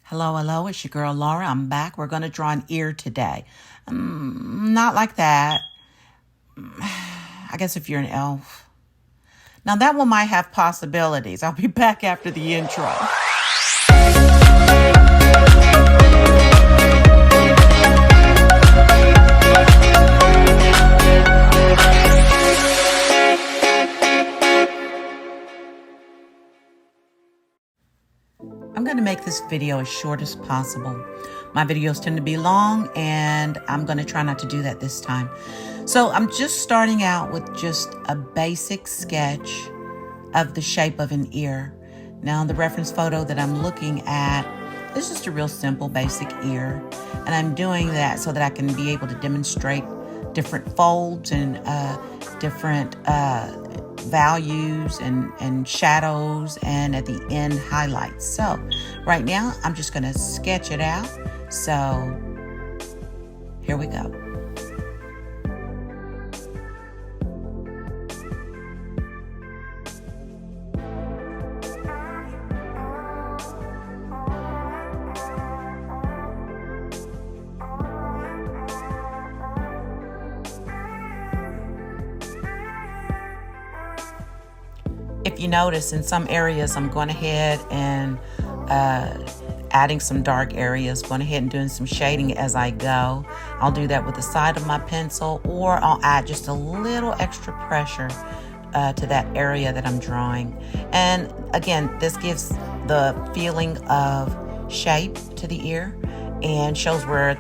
Hello, it's your girl Laura. I'm back. We're going to draw an ear today. Not like that. I guess if you're an elf. Now that one might have possibilities. I'll be back after the intro. I'm going to make this video as short as possible. My videos tend to be long, and I'm going to try not to do that this time. So I'm just starting out with just a basic sketch of the shape of an ear. Now, the reference photo that I'm looking at is just a real simple, basic ear. And I'm doing that so that I can be able to demonstrate different folds and different values and shadows, and at the end highlights. So right now I'm just going to sketch it out. So here we go. If you notice, in some areas I'm going ahead and adding some dark areas, going ahead and doing some shading as I go. I'll do that with the side of my pencil, or I'll add just a little extra pressure to that area that I'm drawing. And again, this gives the feeling of shape to the ear and shows where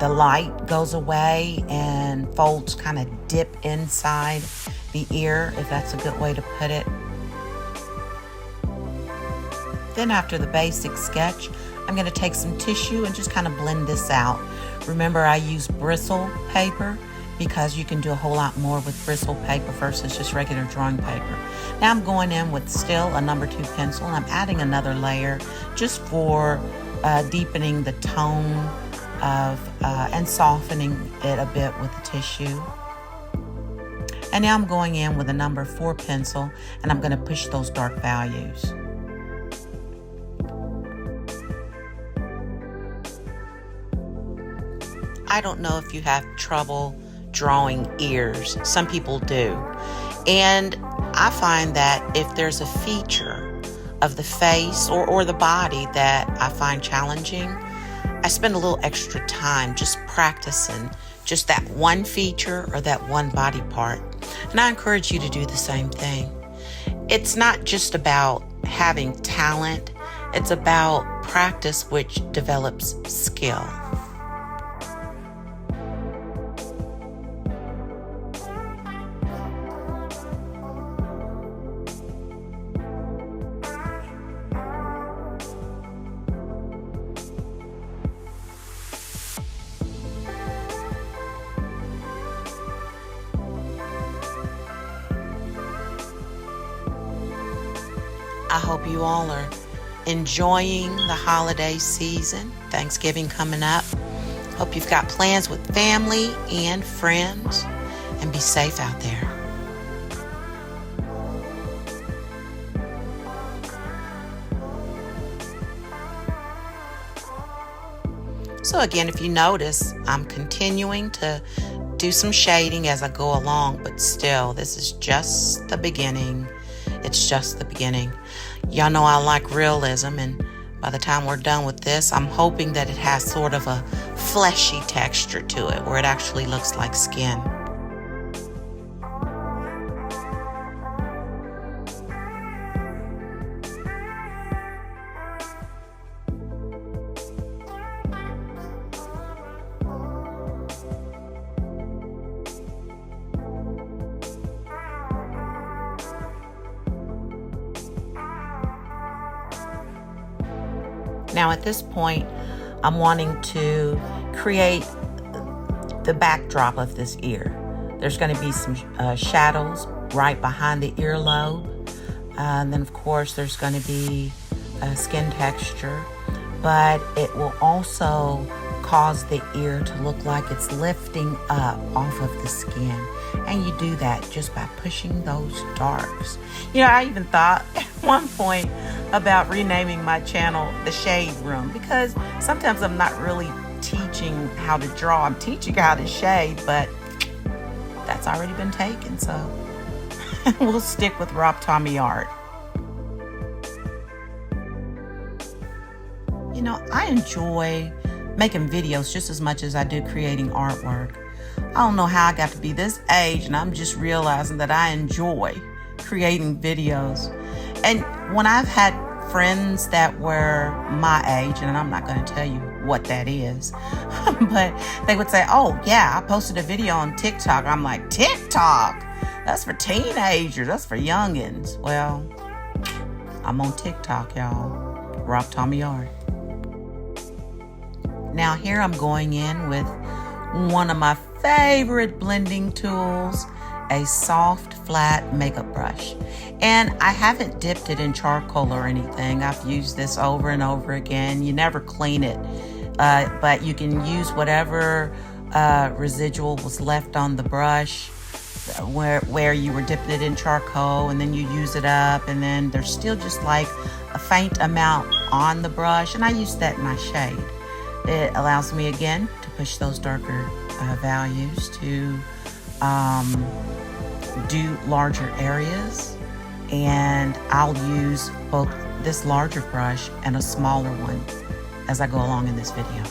the light goes away and folds kind of dip inside the ear, if that's a good way to put it. Then after the basic sketch, I'm going to take some tissue and just kind of blend this out. Remember, I use bristle paper because you can do a whole lot more with bristle paper versus just regular drawing paper. Now I'm going in with still a number 2 pencil, and I'm adding another layer just for deepening the tone of and softening it a bit with the tissue. And now I'm going in with a number 4 pencil, and I'm going to push those dark values. I don't know if you have trouble drawing ears. Some people do. And I find that if there's a feature of the face or the body that I find challenging, I spend a little extra time just practicing just that one feature or that one body part. And I encourage you to do the same thing. It's not just about having talent. It's about practice, which develops skill. I hope you all are enjoying the holiday season. Thanksgiving coming up. Hope you've got plans with family and friends, and be safe out there. So again, if you notice, I'm continuing to do some shading as I go along, but still, this is just the beginning. It's just the beginning. Y'all know I like realism, and by the time we're done with this, I'm hoping that it has sort of a fleshy texture to it, where it actually looks like skin. Now at this point, I'm wanting to create the backdrop of this ear. There's going to be some shadows right behind the earlobe. And then of course there's going to be skin texture, but it will also cause the ear to look like it's lifting up off of the skin. And you do that just by pushing those darks. You know, I even thought at one point about renaming my channel The Shade Room, because sometimes I'm not really teaching how to draw. I'm teaching how to shade, but that's already been taken, so we'll stick with Rob Tommy Art. You know, I enjoy making videos just as much as I do creating artwork. I don't know how I got to be this age, and I'm just realizing that I enjoy creating videos. And when I've had friends that were my age, and I'm not going to tell you what that is, but they would say, oh yeah, I posted a video on TikTok. I'm like, TikTok? That's for teenagers. That's for youngins. Well, I'm on TikTok, y'all. Rob Tommy Art. Now here I'm going in with one of my favorite blending tools, a soft, flat makeup brush. And I haven't dipped it in charcoal or anything. I've used this over and over again. You never clean it, but you can use whatever residual was left on the brush where you were dipping it in charcoal, and then you use it up, and then there's still just like a faint amount on the brush, and I use that in my shade. It allows me again to push those darker values, to do larger areas, and I'll use both this larger brush and a smaller one as I go along in this video.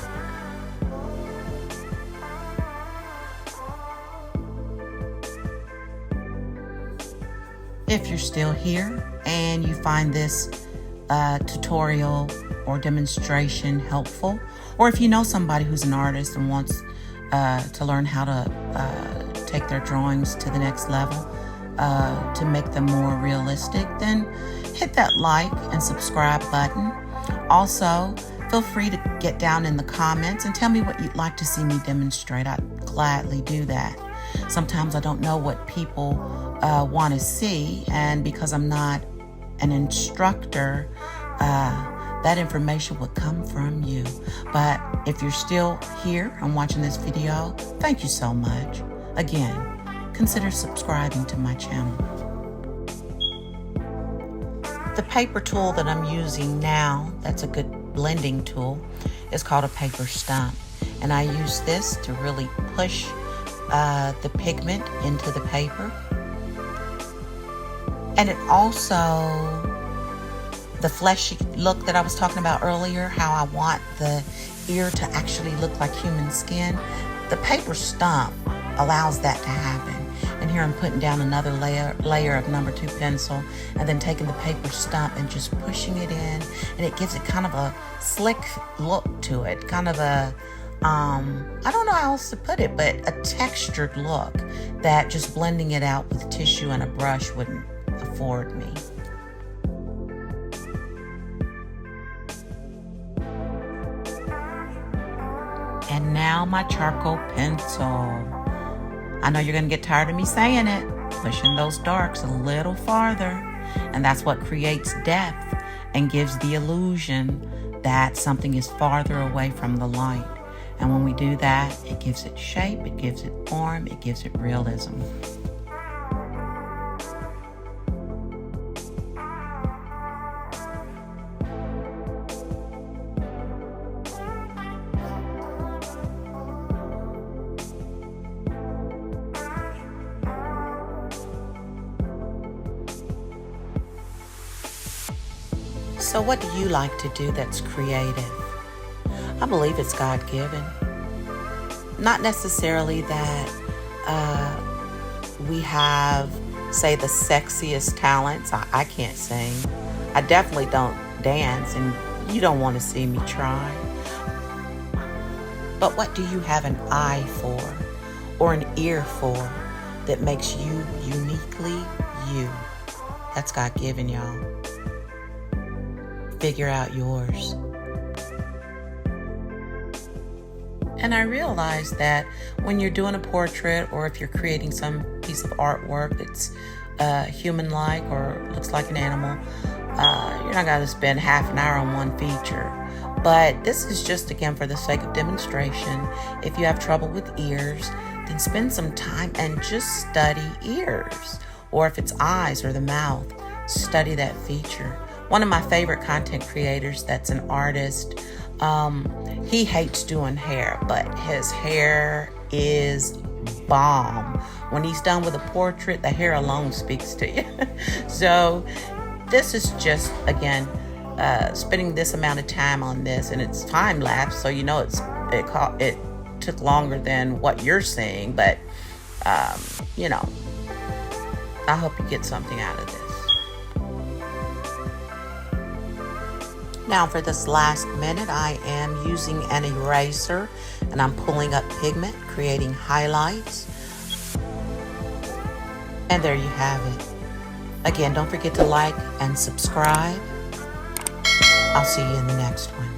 If you're still here and you find this tutorial or demonstration helpful, or if you know somebody who's an artist and wants to learn how to take their drawings to the next level, to make them more realistic, then hit that like and subscribe button. Also, feel free to get down in the comments and tell me what you'd like to see me demonstrate. I'd gladly do that. Sometimes I don't know what people want to see, and because I'm not an instructor, that information would come from you. But if you're still here and watching this video, thank you so much. Again, consider subscribing to my channel. The paper tool that I'm using now, that's a good blending tool, is called a paper stump. And I use this to really push the pigment into the paper. And it also, the fleshy look that I was talking about earlier, how I want the ear to actually look like human skin, the paper stump allows that to happen. And here I'm putting down another layer of number 2 pencil, and then taking the paper stump and just pushing it in, and it gives it kind of a slick look to it, kind of a I don't know how else to put it, but a textured look that just blending it out with tissue and a brush wouldn't afford me. And now my charcoal pencil. I know you're gonna get tired of me saying it, pushing those darks a little farther, and that's what creates depth and gives the illusion that something is farther away from the light. And when we do that, it gives it shape, it gives it form, it gives it realism. So what do you like to do that's creative? I believe it's God-given. Not necessarily that we have, say, the sexiest talents. I can't sing. I definitely don't dance, and you don't want to see me try. But what do you have an eye for or an ear for that makes you uniquely you? That's God-given, y'all. Figure out yours. And I realized that when you're doing a portrait, or if you're creating some piece of artwork that's human-like or looks like an animal, you're not going to spend half an hour on one feature. But this is just, again, for the sake of demonstration. If you have trouble with ears, then spend some time and just study ears. Or if it's eyes or the mouth, study that feature. one of my favorite content creators that's an artist. He hates doing hair, but his hair is bomb. When he's done with a portrait, the hair alone speaks to you. So this is just, again, spending this amount of time on this, and it's time lapse, so you know it took longer than what you're seeing, but you know, I hope you get something out of this. Now for this last minute, I am using an eraser and I'm pulling up pigment, creating highlights. And there you have it. Again, don't forget to like and subscribe. I'll see you in the next one.